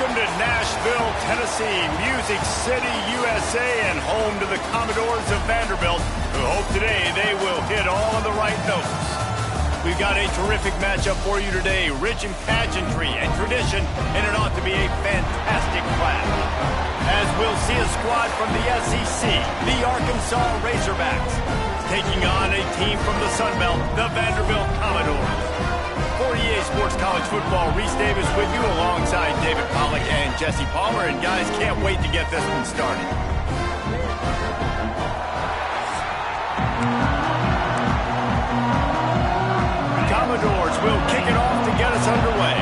Welcome to Nashville, Tennessee, Music City, USA, and home to the Commodores of Vanderbilt, who hope today they will hit all of the right notes. We've got a terrific matchup for you today, rich in pageantry and tradition, and it ought to be a fantastic clash. As we'll see a squad from the SEC, the Arkansas Razorbacks, taking on a team from the Sun Belt, the Vanderbilt Commodores. For EA Sports College Football, Reese Davis with you alongside David Pollack and Jesse Palmer. And guys, can't wait to get this one started. The Commodores will kick it off to get us underway.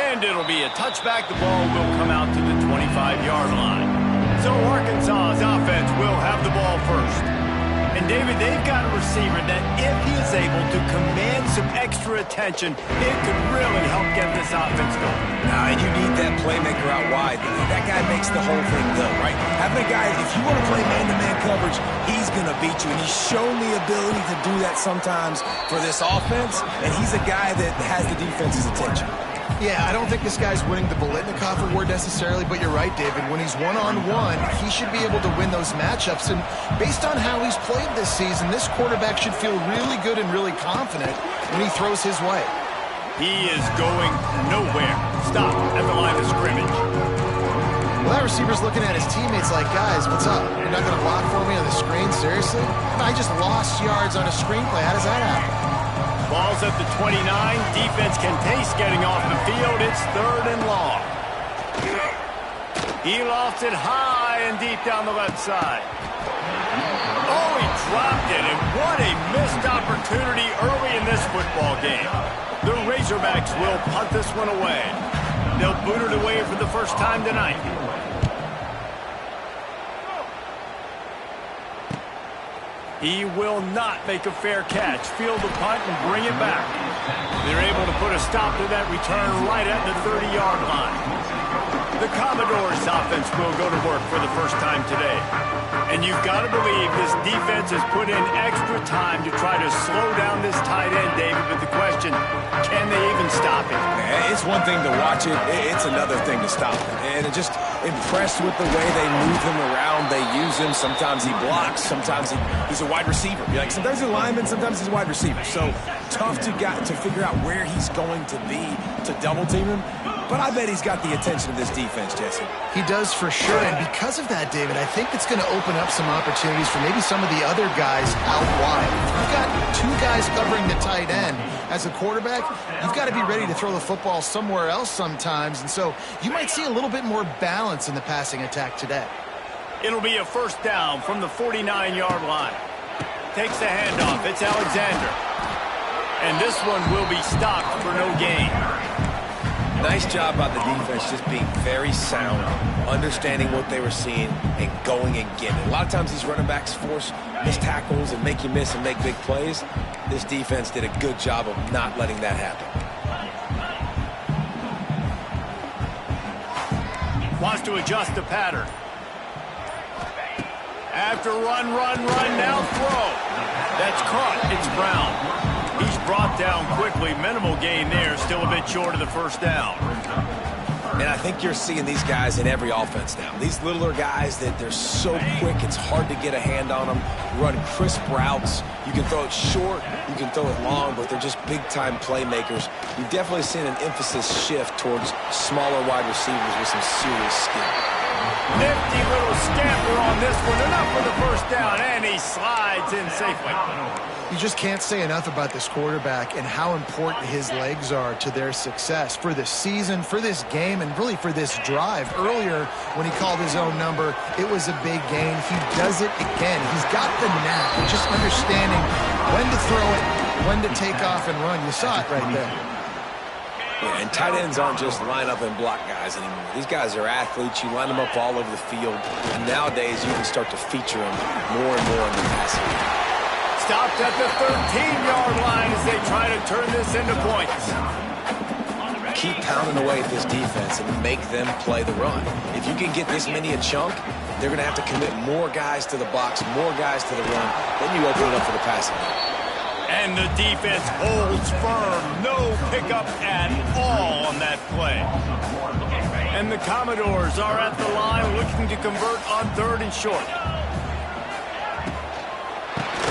And it'll be a touchback. The ball will come out to the 25-yard line. So Arkansas's offense will have the ball first. And David, they've got a receiver that if he is able to command some extra attention, it could really help get this offense going. And you need that playmaker out wide. That guy makes the whole thing go, right? Having a guy, if you want to play man-to-man coverage, he's going to beat you. And he's shown the ability to do that sometimes for this offense. And he's a guy that has the defense's attention. Yeah, I don't think this guy's winning the Biletnikoff award necessarily, but you're right, David. When he's one-on-one, he should be able to win those matchups. And based on how he's played this season, this quarterback should feel really good and really confident when he throws his way. He is going nowhere. Stop at the line of scrimmage. Well, that receiver's looking at his teammates like, guys, what's up? You're not going to block for me on the screen? Seriously? I just lost yards on a screenplay. How does that happen? Ball's at the 29. Defense can taste getting off the field. It's 3rd and long. He lost it high and deep down the left side. Oh, he dropped it, and what a missed opportunity early in this football game. The Razorbacks will punt this one away. They'll boot it away for the first time tonight. He will not make a fair catch. Field the punt and bring it back. They're able to put a stop to that return right at the 30-yard line. The Commodores offense will go to work for the first time today. And you've got to believe this defense has put in extra time to try to slow down this tight end, David. But the question, can they even stop him? It's one thing to watch it. It's another thing to stop him. And it just impressed with the way they move him around. They use him. Sometimes he blocks. Sometimes he's a wide receiver. Like sometimes he's a lineman. Sometimes he's a wide receiver. So tough to figure out where he's going to be to double team him. But I bet he's got the attention of this defense, Jesse. He does for sure. And because of that, David, I think it's going to open up some opportunities for maybe some of the other guys out wide. If you've got two guys covering the tight end as a quarterback, you've got to be ready to throw the football somewhere else sometimes. And so you might see a little bit more balance in the passing attack today. It'll be a first down from the 49-yard line. Takes the handoff. It's Alexander. And this one will be stopped for no gain. Nice job by the defense just being very sound, understanding what they were seeing, and going and getting it. A lot of times these running backs force missed tackles and make you miss and make big plays. This defense did a good job of not letting that happen. Wants to adjust the pattern. After run, now throw. That's caught. It's Brown. He's brought down quickly. Minimal gain there. Still a bit short of the first down. And I think you're seeing these guys in every offense now. These littler guys that they're so quick, it's hard to get a hand on them. Run crisp routes. You can throw it short, you can throw it long, but they're just big-time playmakers. You've definitely seen an emphasis shift towards smaller wide receivers with some serious skill. Nifty little scamper on this one. Enough for the first down, and he slides in safely. You just can't say enough about this quarterback and how important his legs are to their success for this season, for this game, and really for this drive. Earlier, when he called his own number, it was a big gain. He does it again. He's got the knack of just understanding when to throw it, when to take off and run. You saw it right there. Yeah, and tight ends aren't just line up and block guys anymore. These guys are athletes. You line them up all over the field. And nowadays, you can start to feature them more and more in the passing game. Stopped at the 13-yard line as they try to turn this into points. keep pounding away at this defense and make them play the run. If you can get this many a chunk, they're going to have to commit more guys to the box, more guys to the run. Then you open it up for the passing game. And the defense holds firm. No pickup at all on that play. And the Commodores are at the line looking to convert on 3rd and short.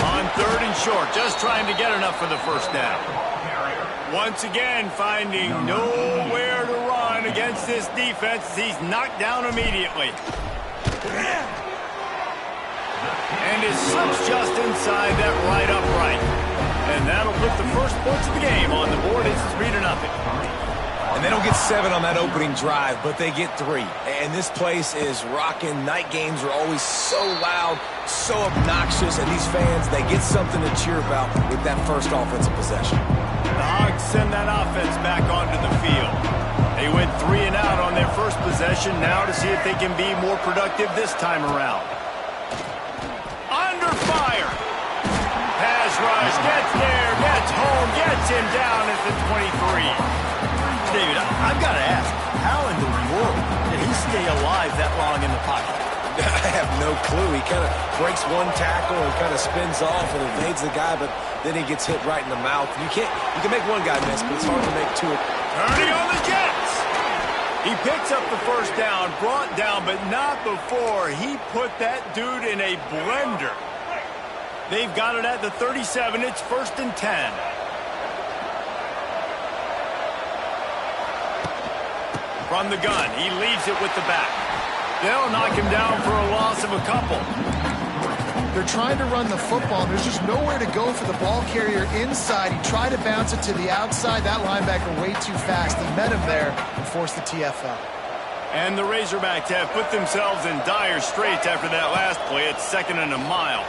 On 3rd and short, just trying to get enough for the first down. Once again, finding nowhere to run against this defense. He's knocked down immediately. And it slips just inside that right upright. And that'll put the first points of the game on the board. It's 3-0. And they don't get 7 on that opening drive, but they get 3. And this place is rocking. Night games are always so loud, so obnoxious. And these fans, they get something to cheer about with that first offensive possession. The Hogs send that offense back onto the field. They went 3 and out on their first possession. Now to see if they can be more productive this time around. Under fire. Pass rush, gets there, gets home, gets him down at the 23. David, I've got to ask, how in the world did he stay alive that long in the pocket? I have no clue. He kind of breaks one tackle and kind of spins off and evades the guy, but then he gets hit right in the mouth. You can make one guy miss, but it's hard to make 2. Turning on the Jets. He picks up the first down, brought down, but not before he put that dude in a blender. They've got it at the 37. It's 1st and 10. From the gun, he leaves it with the back. They'll knock him down for a loss of a couple. They're trying to run the football, and there's just nowhere to go for the ball carrier inside. He tried to bounce it to the outside. That linebacker way too fast. He met him there and forced the TFL. And the Razorbacks have put themselves in dire straits after that last play. It's 2nd and a mile.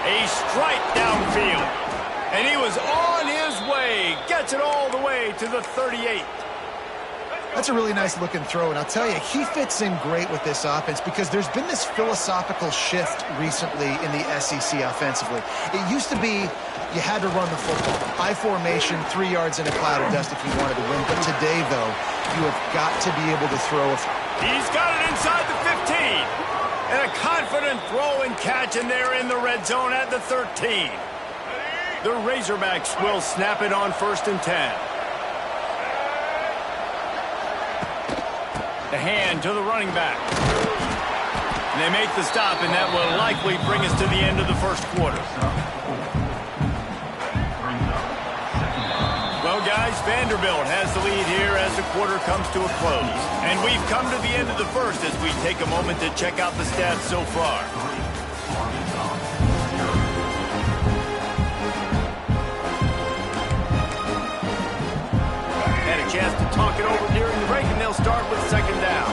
A strike downfield. And he was on his way. Gets it all the way to the 38. That's a really nice looking throw, and I'll tell you, he fits in great with this offense because there's been this philosophical shift recently in the SEC offensively. It used to be you had to run the football. I formation, 3 yards in a cloud of dust if you wanted to win. But today, though, you have got to be able to throw. He's got it inside the 15. And a confident throw and catch, and they're in the red zone at the 13. The Razorbacks will snap it on 1st and 10. The hand to the running back. And they make the stop, and that will likely bring us to the end of the first quarter. Well, guys, Vanderbilt has the lead here as the quarter comes to a close. And we've come to the end of the first as we take a moment to check out the stats so far. Had a chance to talk it over during the break, and they'll start with 2nd down.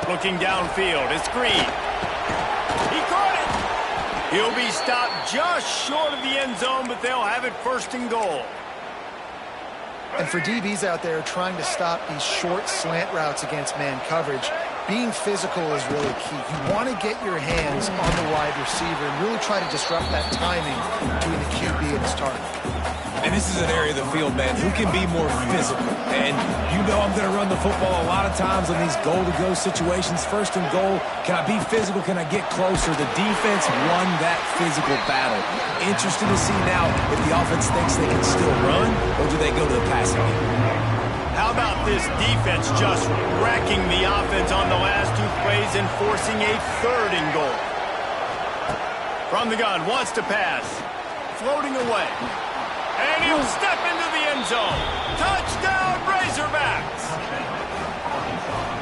Looking downfield, it's Green. He caught it! He'll be stopped just short of the end zone, but they'll have it 1st and goal. And for DBs out there trying to stop these short slant routes against man coverage, being physical is really key. You want to get your hands on the wide receiver and really try to disrupt that timing between the QB and his target. And this is an area of the field, man, who can be more physical. And you know I'm going to run the football a lot of times on these goal-to-go situations. 1st and goal, can I be physical? Can I get closer? The defense won that physical battle. Interested to see now if the offense thinks they can still run, or do they go to the passing game? How about this defense just wrecking the offense on the last 2 plays and forcing a 3rd and goal? From the gun, wants to pass. Floating away. And he'll step into the end zone. Touchdown, Razorbacks!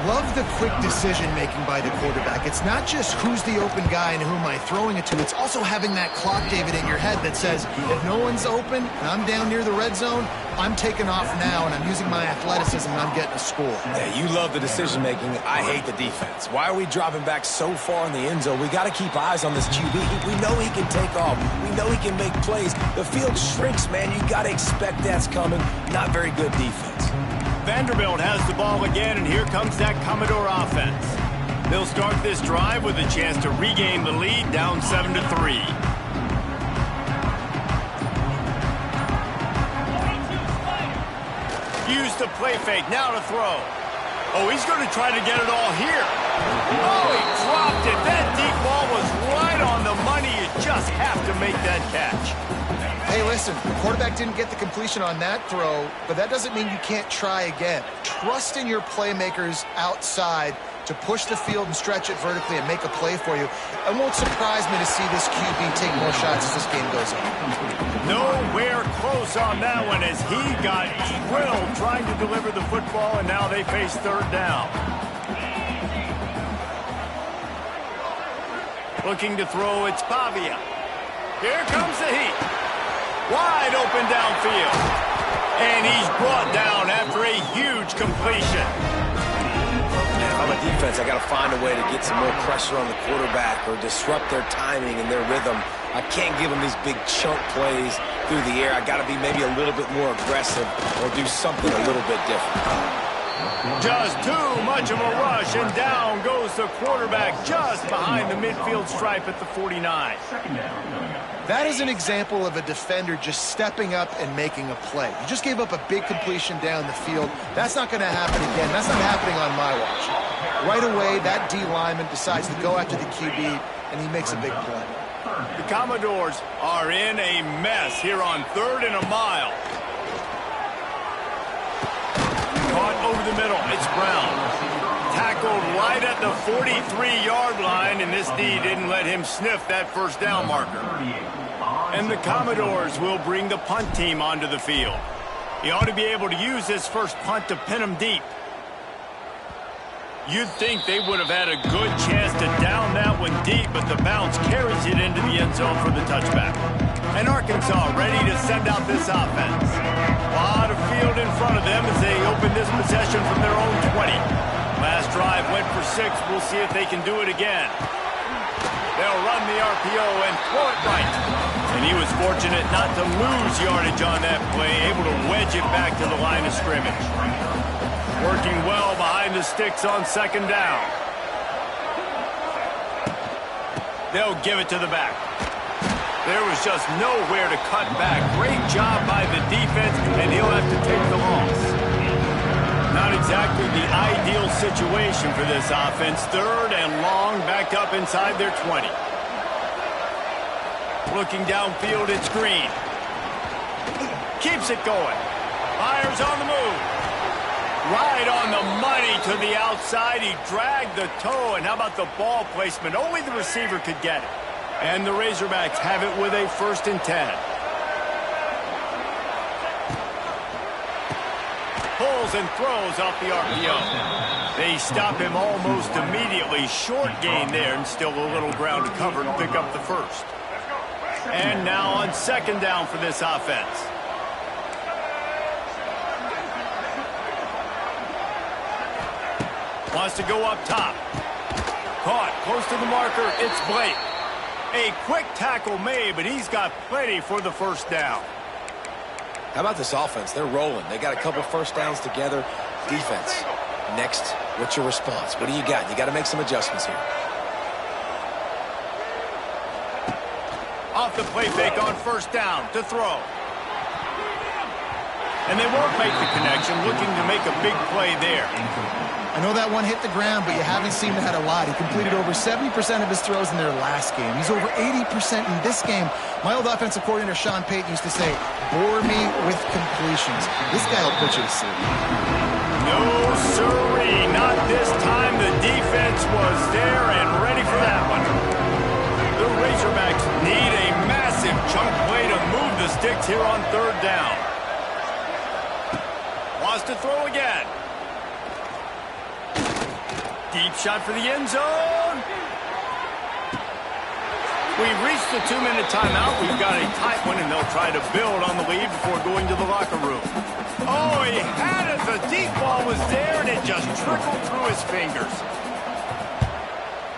Love the quick decision-making by the quarterback. It's not just who's the open guy and who am I throwing it to. It's also having that clock, David, in your head that says, if no one's open and I'm down near the red zone, I'm taking off now and I'm using my athleticism and I'm getting a score. Yeah, you love the decision-making. I hate the defense. Why are we dropping back so far in the end zone? We got to keep eyes on this QB. We know he can take off. We know he can make plays. The field shrinks, man. You got to expect that's coming. Not very good defense. Vanderbilt has the ball again, and here comes that Commodore offense. They'll start this drive with a chance to regain the lead, down 7-3. used the play fake. Now to throw. Oh, he's going to try to get it all here. Oh, he dropped it. That deep ball was right on the money. You just have to make that catch. Hey, listen, the quarterback didn't get the completion on that throw, but that doesn't mean you can't try again. Trust in your playmakers outside to push the field and stretch it vertically and make a play for you. It won't surprise me to see this QB take more shots as this game goes on. Nowhere close on that one as he got drilled trying to deliver the football, and now they face third down. Looking to throw, it's Pavia. Here comes the heat. Wide open downfield. And he's brought down after a huge completion. If I'm a defense, I got to find a way to get some more pressure on the quarterback or disrupt their timing and their rhythm. I can't give them these big chunk plays through the air. I got to be maybe a little bit more aggressive or do something a little bit different. Just too much of a rush, and down goes the quarterback just behind the midfield stripe at the 49. That is an example of a defender just stepping up and making a play. You just gave up a big completion down the field. That's not going to happen again. That's not happening on my watch. Right away, that D lineman decides to go after the QB, and he makes a big play. The Commodores are in a mess here on 3rd and a mile. Caught over the middle. It's Brown. Tackled right at the 43-yard line, and this D didn't let him sniff that first down marker. And the Commodores will bring the punt team onto the field. He ought to be able to use this first punt to pin him deep. You'd think they would have had a good chance to down that one deep, but the bounce carries it into the end zone for the touchback. And Arkansas ready to send out this offense. A lot of field in front of them as they open this possession from their own 20. Last drive went for 6. We'll see if they can do it again. They'll run the RPO and throw it right. And he was fortunate not to lose yardage on that play, able to wedge it back to the line of scrimmage. Working well behind the sticks on 2nd down. They'll give it to the back. There was just nowhere to cut back. Great job by the defense, and he'll have to take the loss. Not exactly the ideal situation for this offense. 3rd and long, backed up inside their 20. Looking downfield, it's Green. Keeps it going. Fires on the move. Right on the money to the outside. He dragged the toe, and how about the ball placement? Only the receiver could get it. And the Razorbacks have it with a 1st and 10. Pulls and throws off the RPO. They stop him almost immediately. Short gain there, and still a little ground to cover to pick up the 1st. And now on 2nd down for this offense. Wants to go up top. Caught close to the marker. It's Blake. A quick tackle made, but he's got plenty for the 1st down. How about this offense? They're rolling. They got a couple 1st downs together. Defense. Next, what's your response? What do you got? You got to make some adjustments here. Off the play fake on 1st down to throw. And they won't make the connection, looking to make a big play there. I know that one hit the ground, but you haven't seen that a lot. He completed over 70% of his throws in their last game. He's over 80% in this game. My old offensive coordinator, Sean Payton, used to say, bore me with completions. This guy will put you to sleep. No, sirree. Not this time. The defense was there and ready for that one. The Razorbacks need a massive chunk play to move the sticks here on 3rd down. Wants to throw again. Deep shot for the end zone. We've reached the 2-minute timeout. We've got a tight one, and they'll try to build on the lead before going to the locker room. Oh, he had it. The deep ball was there, and it just trickled through his fingers.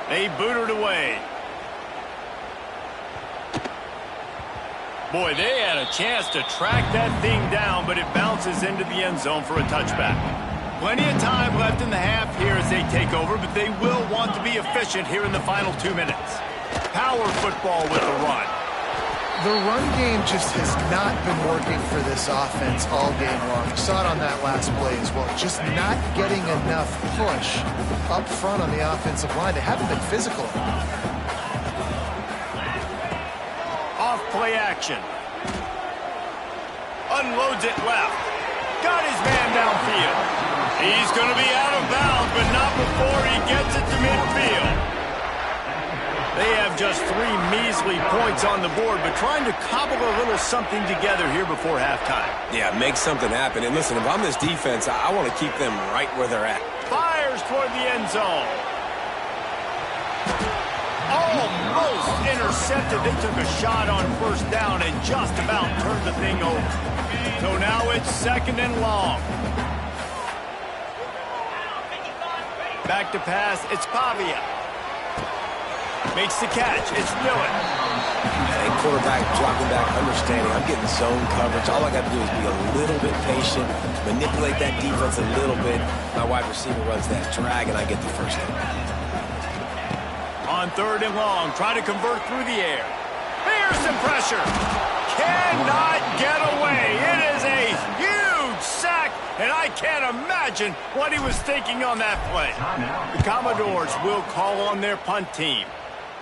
They booted away. Boy, they had a chance to track that thing down, but it bounces into the end zone for a touchback. Plenty of time left in the half here as they take over, but they will want to be efficient here in the final 2 minutes. Power football with the run. The run game just has not been working for this offense all game long. You saw it on that last play as well. Just not getting enough push up front on the offensive line. They haven't been physical. Off play action. Unloads it left. Got his man downfield. He's going to be out of bounds, but not before he gets it to midfield. They have just 3 measly points on the board, but trying to cobble a little something together here before halftime. Yeah, make something happen. And listen, if I'm this defense, I want to keep them right where they're at. Fires toward the end zone. Almost intercepted. They took a shot on first down and just about turned the thing over. So now it's 2nd and long. Back to pass. It's Pavia. Makes the catch. It's Dillon. And quarterback dropping back, understanding. I'm getting zone coverage. All I got to do is be a little bit patient, manipulate that defense a little bit. My wide receiver runs that drag, and I get the first down. On 3rd and long, trying to convert through the air. Here's some pressure. Cannot get away. It is a huge sack, and I can't imagine what he was thinking on that play. The Commodores will call on their punt team.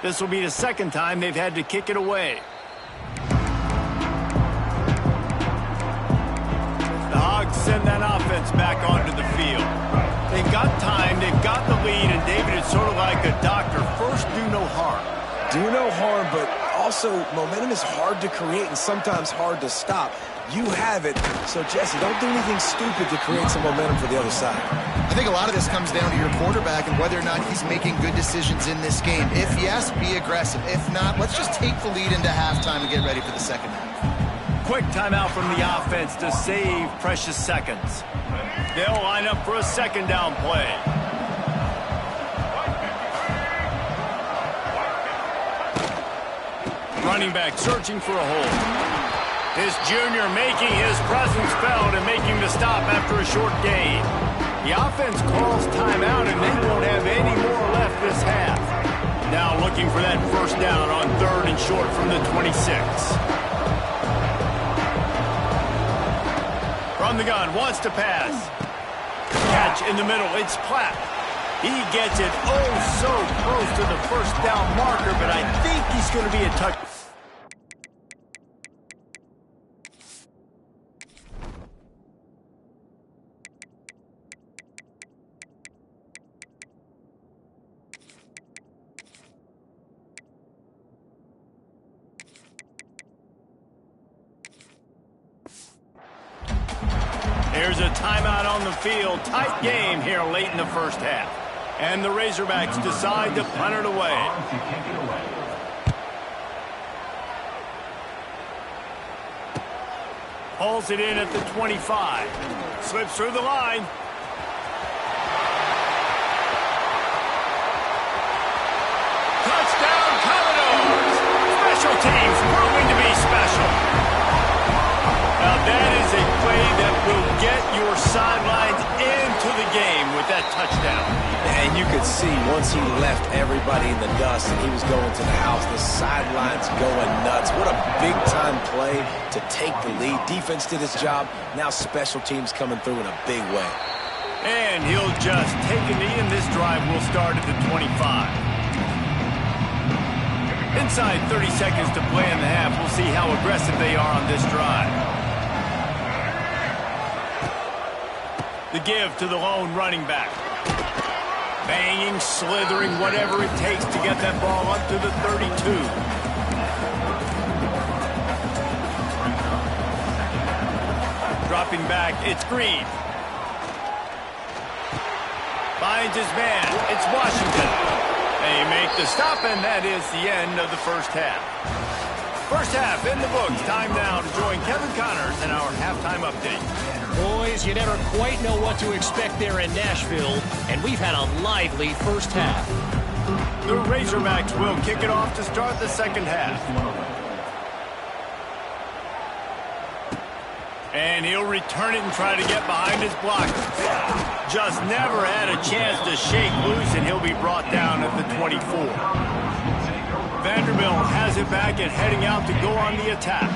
This will be the 2nd time they've had to kick it away. The Hogs send that offense back onto the field. They've got time, they've got the lead, and David, it's sort of like a doctor. First, do no harm. Do no harm, but also momentum is hard to create and sometimes hard to stop. You have it, so Jesse, don't do anything stupid to create some momentum for the other side. I think a lot of this comes down to your quarterback and whether or not he's making good decisions in this game. If yes, be aggressive. If not, let's just take the lead into halftime and get ready for the 2nd half. Quick timeout from the offense to save precious seconds. They'll line up for a 2nd down play. Running back searching for a hole. This junior making his presence felt and making the stop after a short gain. The offense calls timeout, and they won't have any more left this half. Now looking for that first down on 3rd and short from the 26. From the gun, wants to pass. Catch in the middle, it's Platt. He gets it oh so close to the first down marker, but I think he's going to be a touchdown. There's a timeout on the field. Tight game here late in the first half. And the Razorbacks decide to punt it away. Hauls it in at the 25. Slips through the line. Touchdown, Commodores! Special teams proving to be special. Now that is a play that will get your sidelines into the game with that touchdown. And you could see once he left everybody in the dust and he was going to the house, the sidelines going nuts. What a big-time play to take the lead. Defense did its job. Now special teams coming through in a big way. And he'll just take a knee, and this drive will start at the 25. Inside 30 seconds to play in the half. We'll see how aggressive they are on this drive. The give to the lone running back. Banging, slithering, whatever it takes to get that ball up to the 32. Dropping back, it's Green. Finds his man, it's Washington. They make the stop, and that is the end of the first half. First half in the books. Time now to join Kevin Connors in our halftime update. Boys, you never quite know what to expect there in Nashville, and we've had a lively first half. The Razorbacks will kick it off to start the second half. And he'll return it and try to get behind his blockers. Just never had a chance to shake loose, and he'll be brought down at the 24. Vanderbilt has it back and heading out to go on the attack.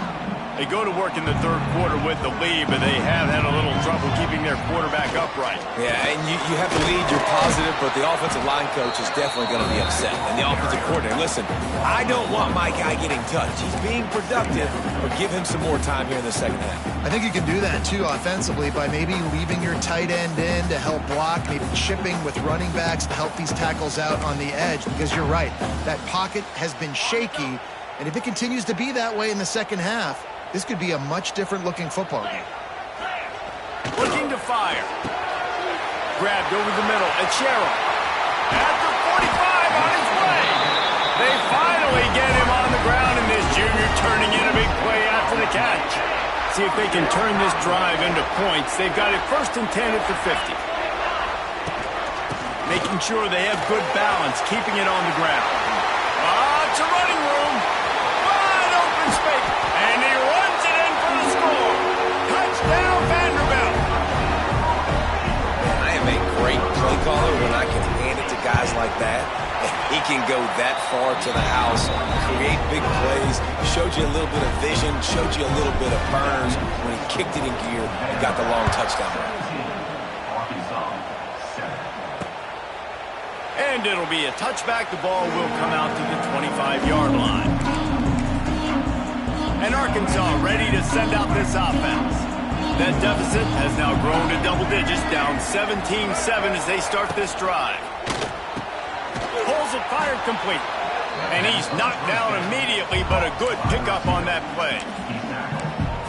They go to work in the third quarter with the lead, but they have had a little trouble keeping their quarterback upright. Yeah, and you have the lead, you're positive, but the offensive line coach is definitely going to be upset. And the offensive coordinator, listen, I don't want my guy getting touched. He's being productive, but give him some more time here in the second half. I think you can do that, too, offensively, by maybe leaving your tight end in to help block, maybe chipping with running backs to help these tackles out on the edge, because you're right. That pocket has been shaky, and if it continues to be that way in the second half, this could be a much different-looking football game. Looking to fire. Grabbed over the middle. Achero. At the 45 on his way. They finally get him on the ground, and this junior turning in a big play after the catch. See if they can turn this drive into points. They've got it 1st and 10 at the 50. Making sure they have good balance, keeping it on the ground. It's a running room. Wide open space. And he runs it in for the score. Touchdown, Vanderbilt. I am a great play caller when I can hand it to guys like that. He can go that far to the house, create big plays, showed you a little bit of vision, showed you a little bit of burners. When he kicked it in gear, he got the long touchdown run. And it'll be a touchback. The ball will come out to the 25-yard line. And Arkansas ready to send out this offense. That deficit has now grown to double digits, down 17-7 as they start this drive. Pulls it fired complete. And he's knocked down immediately, but a good pickup on that play.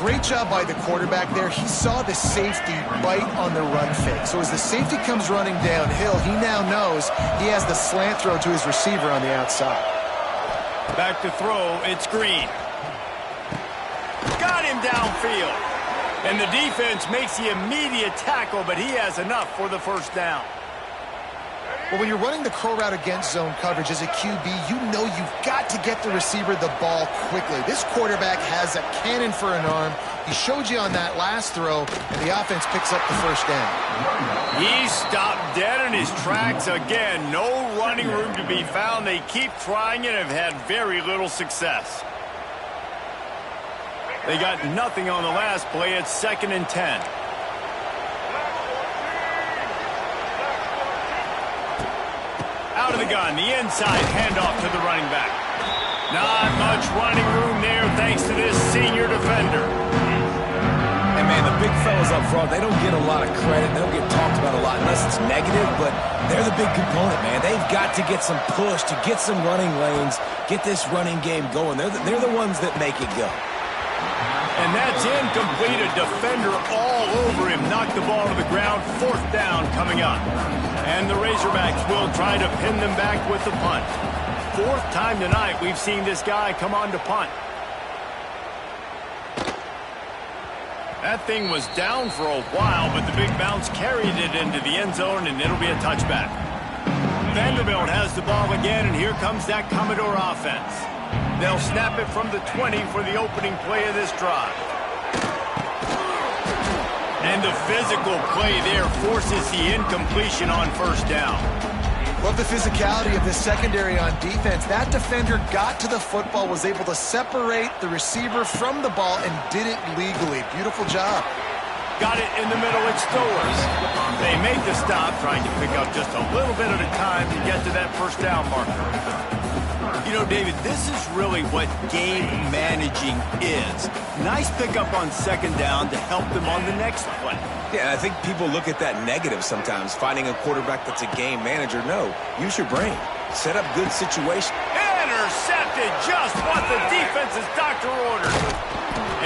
Great job by the quarterback there. He saw the safety bite on the run fake. So as the safety comes running downhill, he now knows he has the slant throw to his receiver on the outside. Back to throw, it's Green. Got him downfield. And the defense makes the immediate tackle, but he has enough for the first down. Well, when you're running the curl route against zone coverage as a QB, you know you've got to get the receiver the ball quickly. This quarterback has a cannon for an arm. He showed you on that last throw, and the offense picks up the first down. He stopped dead in his tracks again. No running room to be found. They keep trying and have had very little success. They got nothing on the last play. It's 2nd and 10. Out of the gun, the inside handoff to the running back. Not much running room there thanks to this senior defender. And man, the big fellas up front, they don't get a lot of credit. They don't get talked about a lot unless it's negative, but they're the big component, man. They've got to get some push, to get some running lanes, get this running game going. They're the ones that make it go. And that's incomplete. A defender all over him. Knocked the ball to the ground. 4th down coming up. And the Razorbacks will try to pin them back with the punt. 4th time tonight we've seen this guy come on to punt. That thing was down for a while, but the big bounce carried it into the end zone, and it'll be a touchback. Vanderbilt has the ball again, and here comes that Commodore offense. They'll snap it from the 20 for the opening play of this drive. And the physical play there forces the incompletion on 1st down. Love the physicality of this secondary on defense. That defender got to the football, was able to separate the receiver from the ball, and did it legally. Beautiful job. Got it in the middle, it's Stowers. They make the stop, trying to pick up just a little bit at a time to get to that 1st down marker. You know, David, this is really what game managing is. Nice pickup on 2nd down to help them on the next play. Yeah, I think people look at that negative sometimes, finding a quarterback that's a game manager. No, use your brain. Set up good situations. Intercepted, just what the defense's doctor ordered.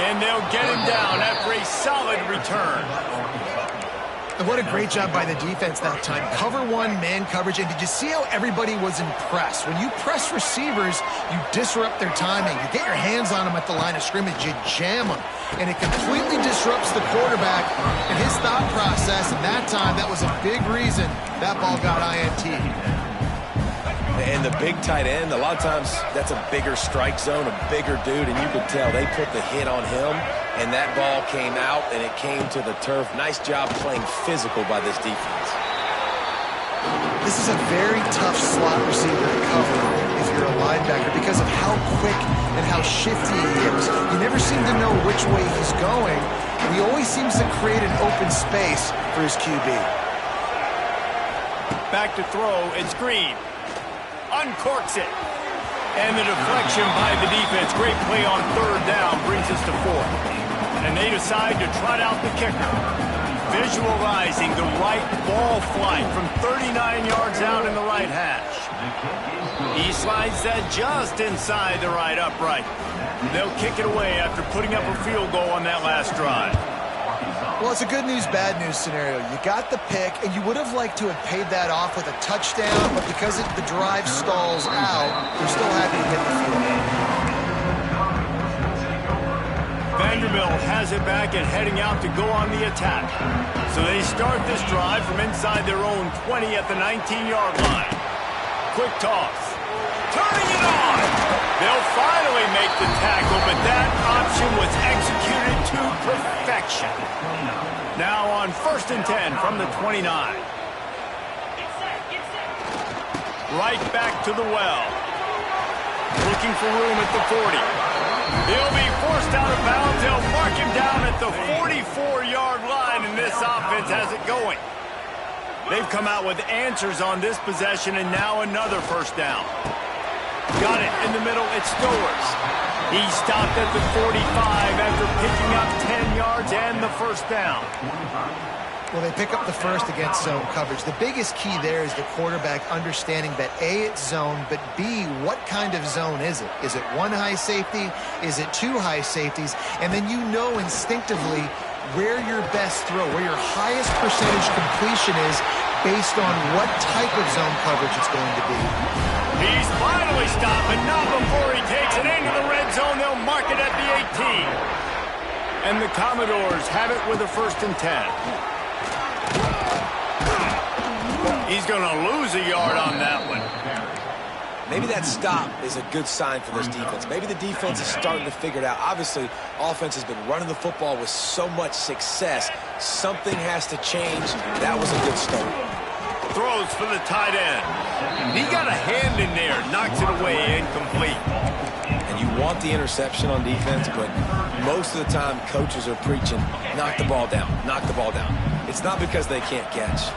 And they'll get him down after a solid return. And what a great job by the defense that time. Cover 1, man coverage. And did you see how everybody was impressed? When you press receivers, you disrupt their timing. You get your hands on them at the line of scrimmage. You jam them. And it completely disrupts the quarterback and his thought process. And that time, that was a big reason that ball got INT. And the big tight end, a lot of times that's a bigger strike zone, a bigger dude, and you could tell they put the hit on him, and that ball came out, and it came to the turf. Nice job playing physical by this defense. This is a very tough slot receiver to cover if you're a linebacker because of how quick and how shifty he is. You never seem to know which way he's going, and he always seems to create an open space for his QB. Back to throw, it's Green. Uncorks it. And the deflection by the defense. Great play on third down brings us to fourth. And they decide to trot out the kicker. Visualizing the right ball flight from 39 yards out in the right hash. He slides that just inside the right upright. They'll kick it away after putting up a field goal on that last drive. Well, it's a good news, bad news scenario. You got the pick, and you would have liked to have paid that off with a touchdown, but because the drive stalls out, they're still happy to get the field goal. Vanderbilt has it back and heading out to go on the attack. So they start this drive from inside their own 20 at the 19-yard line. Quick toss. Turning it on. They'll finally make the tackle, but that option was executed to perfection. Now on 1st and 10 from the 29. Right back to the well. Looking for room at the 40. He'll be forced out of bounds. They'll mark him down at the 44-yard line, and this offense has it going. They've come out with answers on this possession, and now another first down. Got it in the middle. It's Stowers. He stopped at the 45 after picking up 10 yards and the first down. Well, they pick up the first against zone coverage. The biggest key there is the quarterback understanding that A, it's zone, but B, what kind of zone is it? Is it one high safety? Is it two high safeties? And then you know instinctively where your best throw, where your highest percentage completion is based on what type of zone coverage it's going to be. He's finally stopped, but not before he takes it into the red zone. They'll mark it at the 18. And the Commodores have it with a 1st and 10. He's going to lose a yard on that one. Maybe that stop is a good sign for this defense. Maybe the defense is starting to figure it out. Obviously, offense has been running the football with so much success. Something has to change. That was a good start. Throws for the tight end. He got a hand in there, knocks it away, incomplete. And you want the interception on defense, but most of the time coaches are preaching, knock the ball down, knock the ball down. It's not because they can't catch.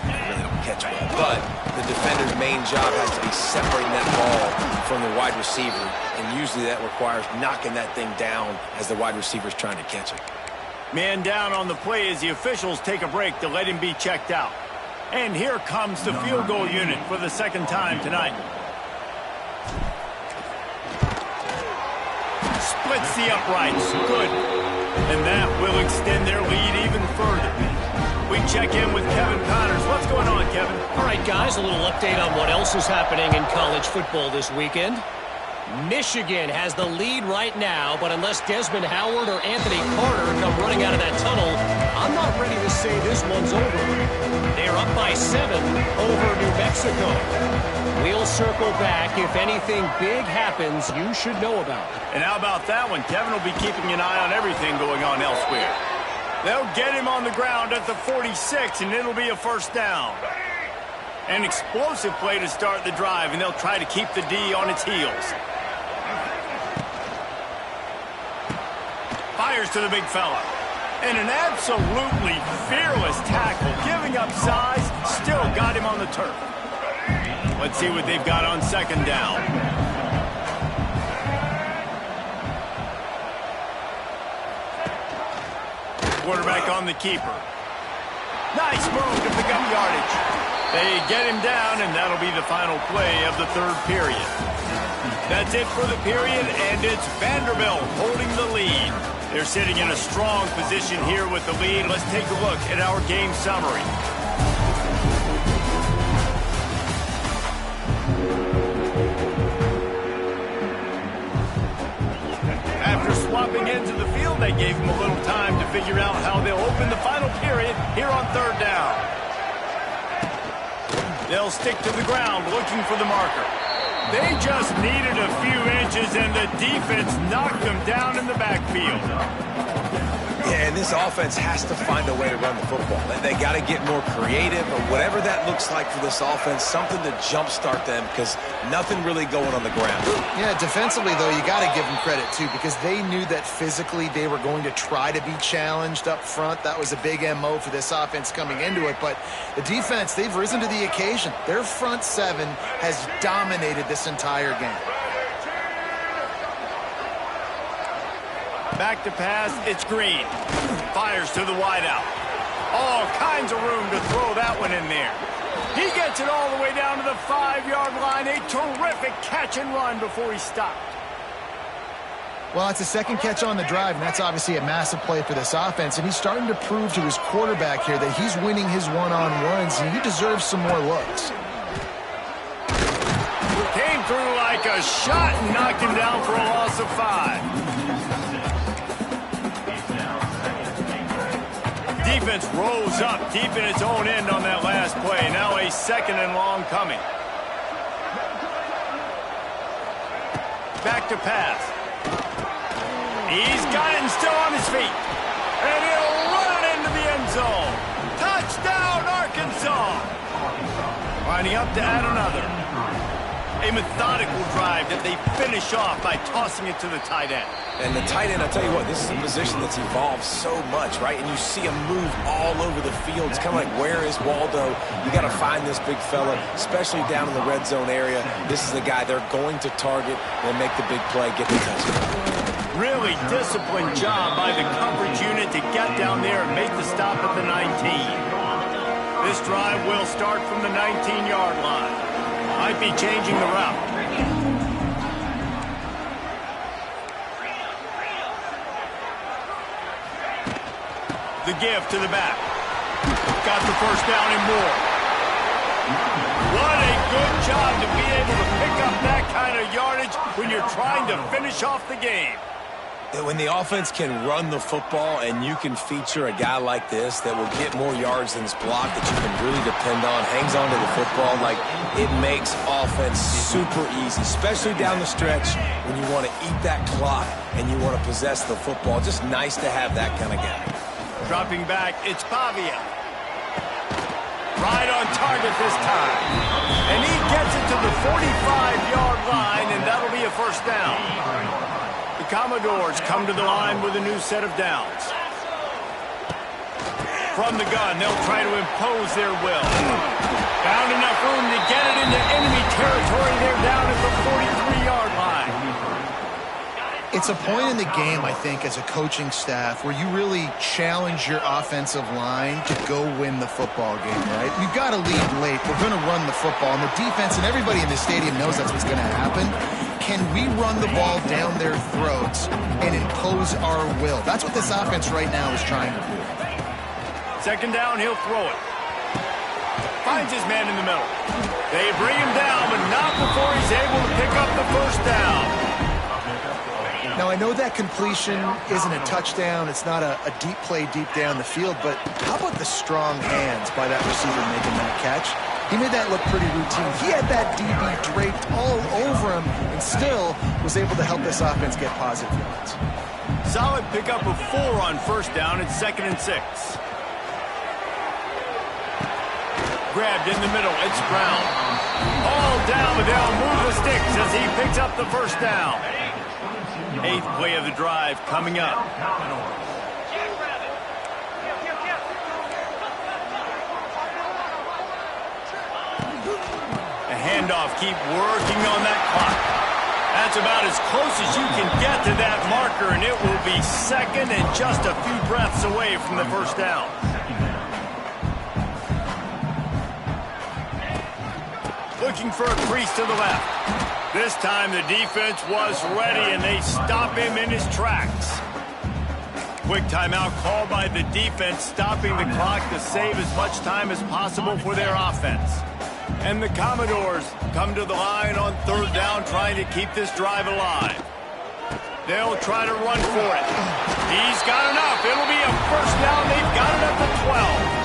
They really don't catch well. But the defender's main job has to be separating that ball from the wide receiver, and usually that requires knocking that thing down as the wide receiver's trying to catch it. Man down on the play as the officials take a break to let him be checked out. And here comes the field goal unit for the 2nd time tonight. Splits the uprights. Good. And that will extend their lead even further. We check in with Kevin Connors. What's going on, Kevin? All right, guys, a little update on what else is happening in college football this weekend. Michigan has the lead right now, but unless Desmond Howard or Anthony Carter come running out of that tunnel, I'm not ready to say this one's over. They're up by 7 over New Mexico. We'll circle back. If anything big happens, you should know about it. And how about that one? Kevin will be keeping an eye on everything going on elsewhere. They'll get him on the ground at the 46, and it'll be a first down. An explosive play to start the drive, and they'll try to keep the D on its heels. Fires to the big fella. And an absolutely fearless tackle, giving up size, still got him on the turf. Let's see what they've got on 2nd down. Quarterback on the keeper. Nice move to pick up yardage. They get him down, and that'll be the final play of the 3rd period. That's it for the period, and it's Vanderbilt holding the lead. They're sitting in a strong position here with the lead. Let's take a look at our game summary. After swapping ends of the field, they gave them a little time to figure out how they'll open the final period here on 3rd down. They'll stick to the ground looking for the marker. They just needed a few inches, and the defense knocked them down in the backfield. Yeah, and this offense has to find a way to run the football. They got to get more creative, or whatever that looks like for this offense, something to jumpstart them, because nothing really going on the ground. Yeah, defensively, though, you got to give them credit, too, because they knew that physically they were going to try to be challenged up front. That was a big MO for this offense coming into it. But the defense, they've risen to the occasion. Their front seven has dominated this entire game. Back to pass, it's Green. Fires to the wideout. All kinds of room to throw that one in there. He gets it all the way down to the 5-yard line. A terrific catch and run before he stopped. Well, it's a second catch on the drive, and that's obviously a massive play for this offense. And he's starting to prove to his quarterback here that he's winning his one-on-ones, and he deserves some more looks. Came through like a shot and knocked him down for a loss of 5. Defense rolls up deep in its own end on that last play. Now a 2nd and long coming. Back to pass. He's got it and still on his feet. And he'll run it into the end zone. Touchdown, Arkansas. Lining up to add another. A methodical drive that they finish off by tossing it to the tight end. And the tight end, I'll tell you what, this is a position that's evolved so much, right? And you see him move all over the field. It's kind of like, where is Waldo? You got to find this big fella, especially down in the red zone area. This is the guy they're going to target and make the big play, get the touchdown. Really disciplined job by the coverage unit to get down there and make the stop at the 19. This drive will start from the 19-yard line. Might be changing the route. The give to the back. Got the first down and more. What a good job to be able to pick up that kind of yardage when you're trying to finish off the game. When the offense can run the football and you can feature a guy like this that will get more yards than his block, that you can really depend on, hangs on to the football, like, it makes offense super easy, especially down the stretch when you want to eat that clock and you want to possess the football. Just nice to have that kind of guy. Dropping back, it's Pavia. Right on target this time. And he gets it to the 45-yard line, and that'll be a first down. The Commodores come to the line with a new set of downs. From the gun, they'll try to impose their will. Found enough room to get it into enemy territory. They're down at the 43-yard line. It's a point in the game, I think, as a coaching staff where you really challenge your offensive line to go win the football game, right? We've got to lead late. We're going to run the football. And the defense and everybody in the stadium knows that's what's going to happen. Can we run the ball down their throats and impose our will? That's what this offense right now is trying to do. 2nd down, he'll throw it. Finds his man in the middle. They bring him down, but not before he's able to pick up the first down. Now, I know that completion isn't a touchdown. It's not a deep play deep down the field, but how about the strong hands by that receiver making that catch? He made that look pretty routine. He had that DB draped all over him and still was able to help this offense get positive yards. Solid pickup of 4 on first down. It's 2nd and 6. Grabbed in the middle. It's Brown. All down, but they'll move the sticks as he picks up the first down. 8th play of the drive coming up. A handoff, keep working on that clock. That's about as close as you can get to that marker, and it will be 2nd and just a few breaths away from the first down. Looking for a crease to the left. This time the defense was ready, and they stop him in his tracks. Quick timeout called by the defense, stopping the clock to save as much time as possible for their offense. And the Commodores come to the line on 3rd down, trying to keep this drive alive. They'll try to run for it. He's got enough. It'll be a first down. They've got it up to 12.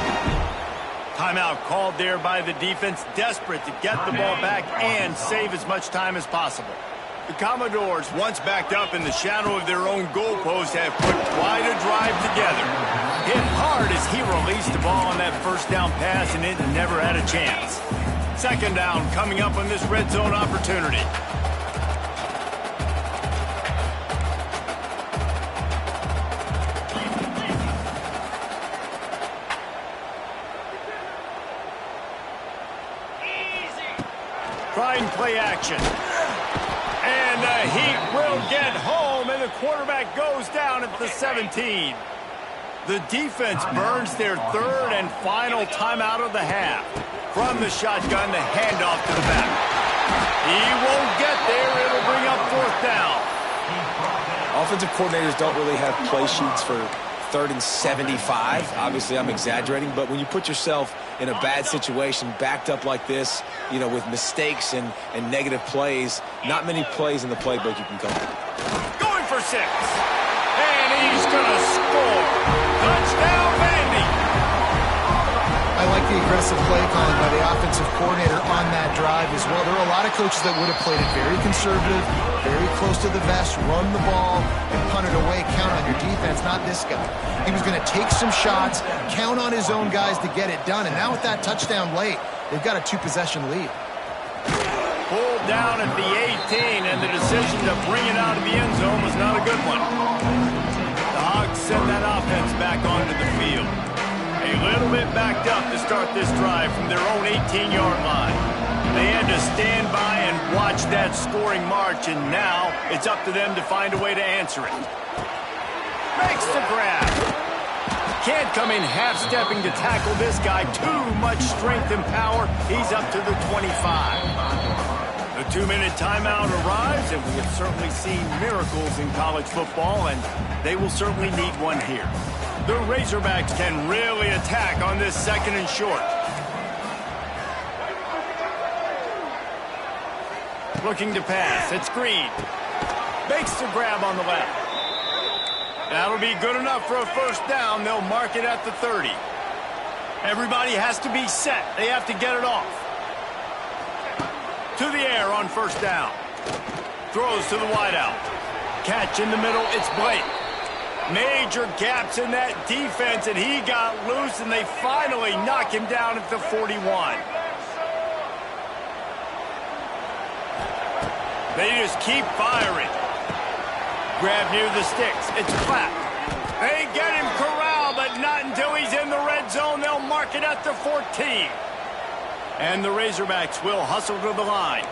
Timeout called there by the defense, desperate to get the ball back and save as much time as possible. The Commodores, once backed up in the shadow of their own goalpost, have put quite a drive together. Hit hard as he released the ball on that first down pass, and it never had a chance. Second down coming up on this red zone opportunity. Trying play action. And the Heat will get home, and the quarterback goes down at the 17. The defense burns their third and final timeout of the half. From the shotgun, the handoff to the back. He won't get there. It'll bring up fourth down. Offensive coordinators don't really have play sheets for 3rd and 75. Obviously, I'm exaggerating, but when you put yourself in a bad situation, backed up like this, you know, with mistakes and negative plays, not many plays in the playbook you can come up. Going for 6. And he's going to score. Touchdown, Vandy. I like the aggressive play calling by the offensive coordinator on that drive as well. There are a lot of coaches that would have played it very conservative, very close to the vest, run the ball, and punt it away, count on your defense, not this guy. He was going to take some shots, count on his own guys to get it done, and now with that touchdown late, they've got a 2-possession lead. Pulled down at the 18, and the decision to bring it out of the end zone was not a good one. The Hogs send that offense back onto the field. A little bit backed up to start this drive from their own 18-yard line. They had to stand by and watch that scoring march, and now it's up to them to find a way to answer it. Makes the grab. Can't come in half-stepping to tackle this guy. Too much strength and power. He's up to the 25. The 2-minute timeout arrives, and we have certainly seen miracles in college football, and they will certainly need one here. The Razorbacks can really attack on this 2nd and short. Looking to pass. It's Green. Makes the grab on the left. That'll be good enough for a first down. They'll mark it at the 30. Everybody has to be set. They have to get it off. To the air on first down. Throws to the wideout. Catch in the middle. It's Blake. Major gaps in that defense, and he got loose, and they finally knock him down at the 41. They just keep firing. Grab near the sticks. It's Platt. They get him corralled, but not until he's in the red zone. They'll mark it at the 14. And the Razorbacks will hustle to the line.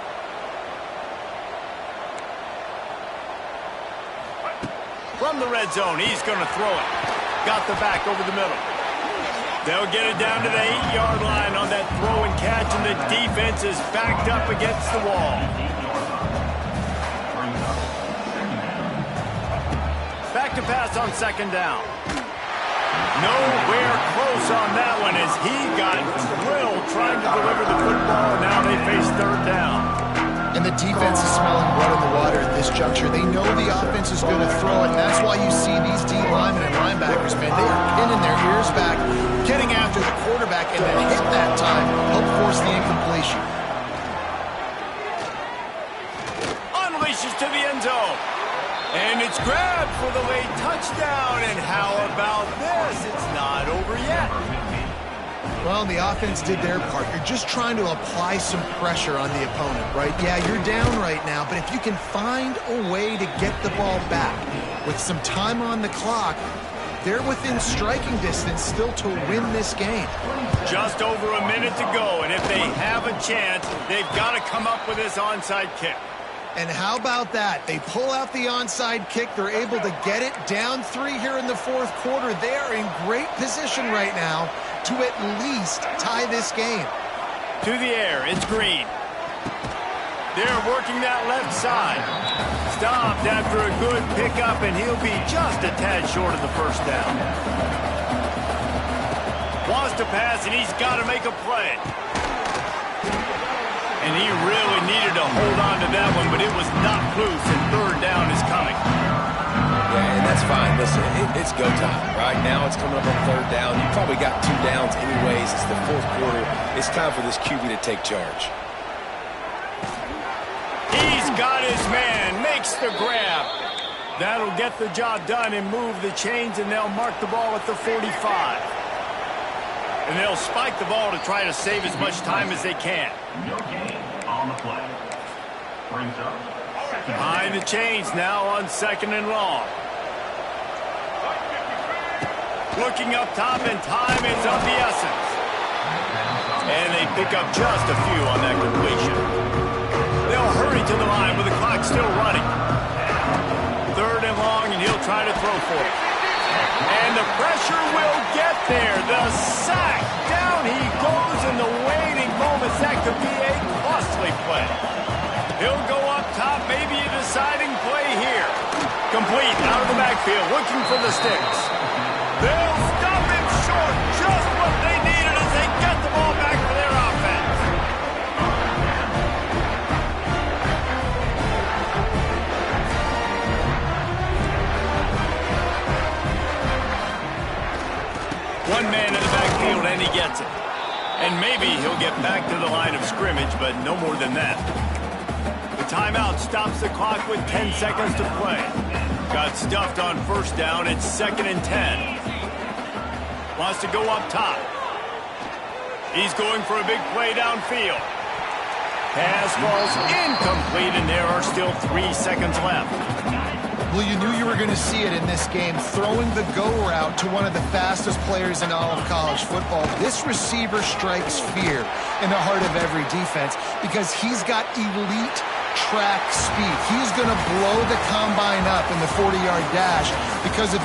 From the red zone, he's going to throw it. Got the back over the middle. They'll get it down to the 8-yard line on that throw and catch, and the defense is backed up against the wall. Back to pass on second down. Nowhere close on that one as he got drilled trying to deliver the football, and now they face third down. And the defense is smelling blood in the water at this juncture. They know the offense is going to throw it, and that's why you see these D linemen and linebackers, man, they are pinning their ears back, getting after the quarterback, and then hit that time, help force the incompletion. Unleashes to the end zone. And it's grabbed for the late touchdown. And how about this? It's not over yet. Well, the offense did their part. You're just trying to apply some pressure on the opponent, right? Yeah, you're down right now, but if you can find a way to get the ball back with some time on the clock, they're within striking distance still to win this game. Just over a minute to go, and if they have a chance, they've got to come up with this onside kick. And how about that? They pull out the onside kick. They're able to get it down 3 here in the fourth quarter. They are in great position right now to at least tie this game. To the air, it's Green. They're working that left side. Stopped after a good pickup, and he'll be just a tad short of the first down. Wants to pass, and he's got to make a play. And he really needed to hold on to that one, but it was knocked loose, and third down is coming. Yeah, and that's fine. Listen, it's go time. Right now it's coming up on third down. You probably got 2 downs anyways. It's the fourth quarter. It's time for this QB to take charge. He's got his man, makes the grab. That'll get the job done and move the chains, and they'll mark the ball at the 45. And they'll spike the ball to try to save as much time as they can. No gain on the play. Brings up. Behind the chains now on 2nd and long. Looking up top, and time is of the essence. And they pick up just a few on that completion. They'll hurry to the line with the clock still running. 3rd and long, and he'll try to throw for it. And the pressure will get there. The sack. Down he goes in the waiting moments. That could be a costly play. He'll go up top, maybe a deciding play here. Complete out of the backfield, looking for the sticks. They'll stop him short. Just what they needed as they get the ball back for their offense. One man in the backfield, and he gets it. And maybe he'll get back to the line of scrimmage, but no more than that. The timeout stops the clock with 10 seconds to play. Got stuffed on 1st down. It's 2nd and 10. Wants to go up top. He's going for a big play downfield. Pass falls incomplete, and there are still 3 seconds left. Well, you knew you were going to see it in this game, throwing the go route to one of the fastest players in all of college football. This receiver strikes fear in the heart of every defense because he's got elite track speed. He's going to blow the combine up in the 40-yard dash because of